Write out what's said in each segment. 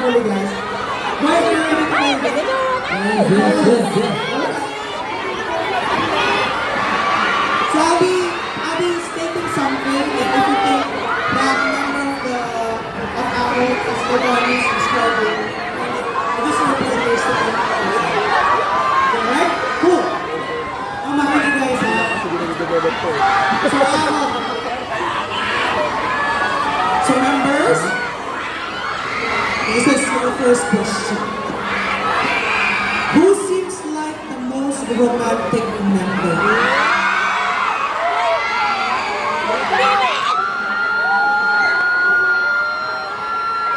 carefully, guys. Guys, are you ready to play this? Yes. So Abby is stating something, and if you think that member of our Escobanis is struggling, this is the place to be. Alright? Cool. I'm happy guys ha. So members, this is your first question. Who seems like the most romantic member?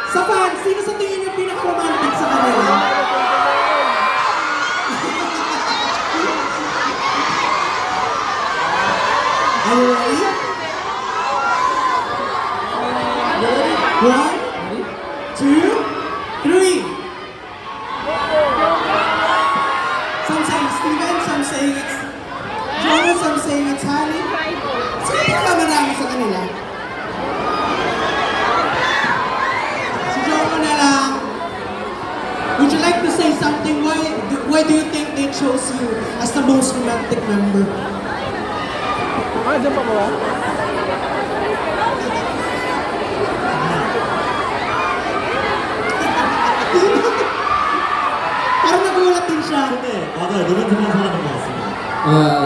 Sa fans, sino sa tingin niyo pinaka-romantic sa kanila? Are you ready? One, two, three. Some saying Steven, some saying it's Jonas, some saying it's Honey. Sino pinaka-marami sa kanila? Would you like to say something? Why do you think they chose you as the most romantic member? Dyan pa ba? Parang nagulat din siya. 맞아요. 로맨틱한 사람인 것 같습니다.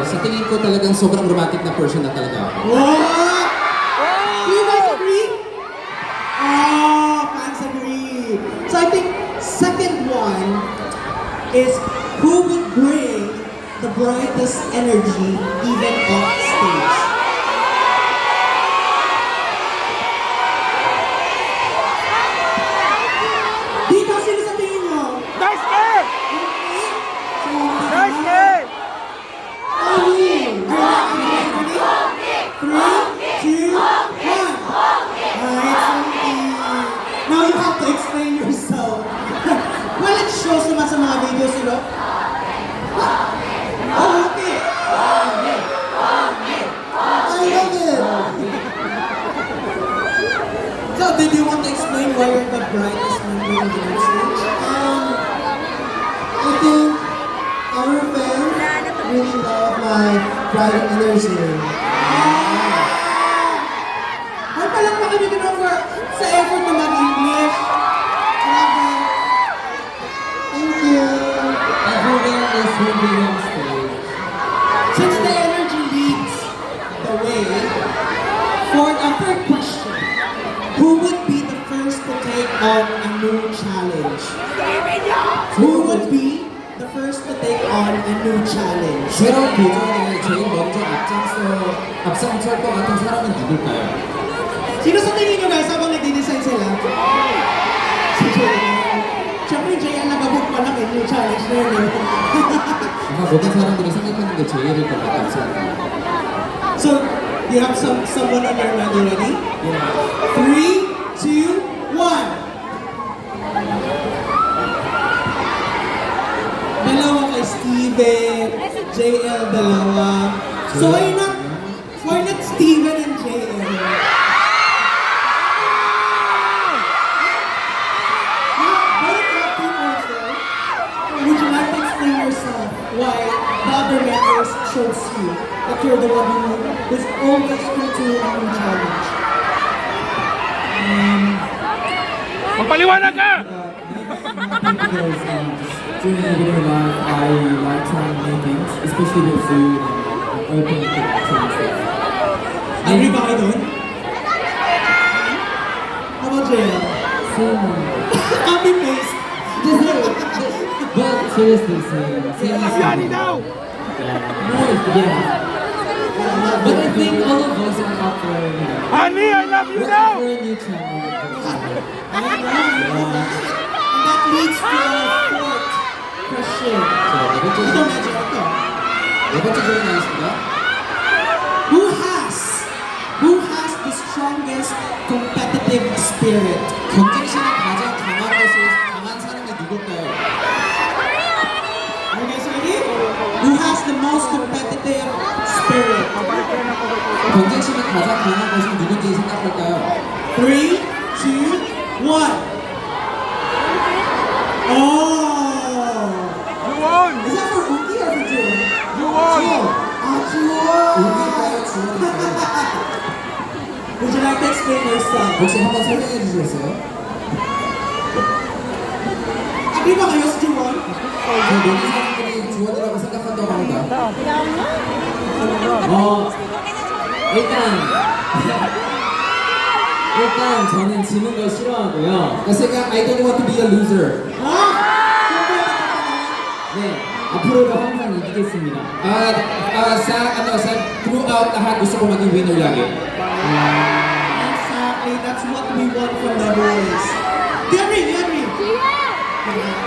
Sa tingin ko talagang sobrang romantic na person na talaga ako. What? Do you guys agree? Oh, fans agree. So I think second one is who would bring the brightest energy even off stage? Dito, sino sa tingin nyo? Nice game! Nice game! Now you have to explain yourself. Well, it shows naman sa mga videos, you know? Oh, okay. I love it. So, did you want to explain why you're the brightest member of the stage? I think our fans really love my bright energy. Ay, palang pa kami din over sa effort na mag-English. Love it. Thank you. Everyone is moving on stage. Since the energy leads the way, for a third question, who would be the first to take on a new challenge? Who would be the first to take on a new challenge? 새로운 도전에 제일 먼저 앞장설 것 같은 사람은 누굴까요? Sino sa tingin nyo guys habang nagdi-design sila? Si Jay. Siyempre Jay ang nagabog pa lang new challenge na yun. 아마 모든 사람들이 생각하는 게 제일일 것 같다고 생각합니다. So, you have someone on your mind already? Yeah. 3, 2, 1. Dalawa kay Steven, JL dalawa. So why not Steven and JL? Would you like to explain yourself why the other members chose you? That you're the one who's always into a new challenge. Magpaliwanag ka! Because during regular life, I like trying new things, especially with food and open to change. Agree ba kayo dun? How about JL? Copy paste. But seriously, same as now! yeah. But I think all of us are up for, Honey, I love you we're now! up for a new challenge. And that leads to our fourth question. 자, 네 번째 ito 질문, medyo ito. 네 번째 질문 하겠습니다. Who has the strongest competitive spirit? 경쟁심이 가장 강한 사람이 누굴까요? Are you guys ready? Who has the most competitive spirit? 경쟁심이 가장 강한 것은 누군지 생각할까요? 3, 2, 1. 우리일까요? 주원일까요? Would you like to explain yourself? 혹시 한번 설명해 주시겠어요? Agree ba kayo sa Juwon? 저 여기 사람들이 주원이라고 생각한다고 합니다. 일단 저는 지는 걸 싫어하고요. 나 생각 I don't want to be a loser. Ha? Kung pwede ka pa naman. 네, 앞으로도 항상 이기겠습니다. sa throughout lahat gusto ko maging winner lagi. Exactly, that's what we want from the boys. Do you agree? Do you agree?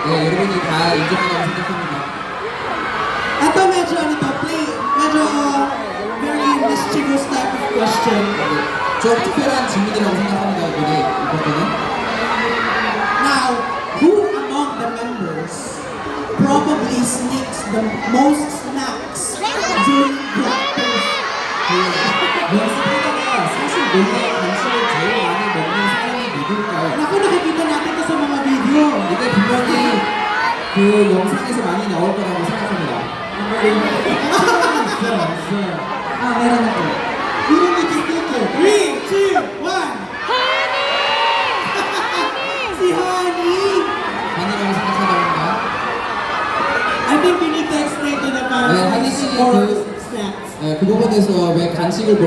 네, 여러분이 다 인정한다고 생각합니다. Ito medyo ano to, medyo very mischievous type of question. 좀 특별한 질문이라고 생각합니다. 이번에 이번에는 Now, who among the members probably sneaks the most snacks during practice? 연습하다가 사실 몰래 간식을 제일 많이 먹는 사람이 누굴까요? Naku, nakikita natin to sa mga video. 이게 분명히 그 영상에서 많이 나올 거라고 생각합니다. 메ron ako. Yun ang nakikita. 3, 2, 1. Si Honey! 아니라고 생각한답니다. I think we need to explain to the parents 네, Honey 씨 more 그- snacks. 그 부분에서 왜 간식을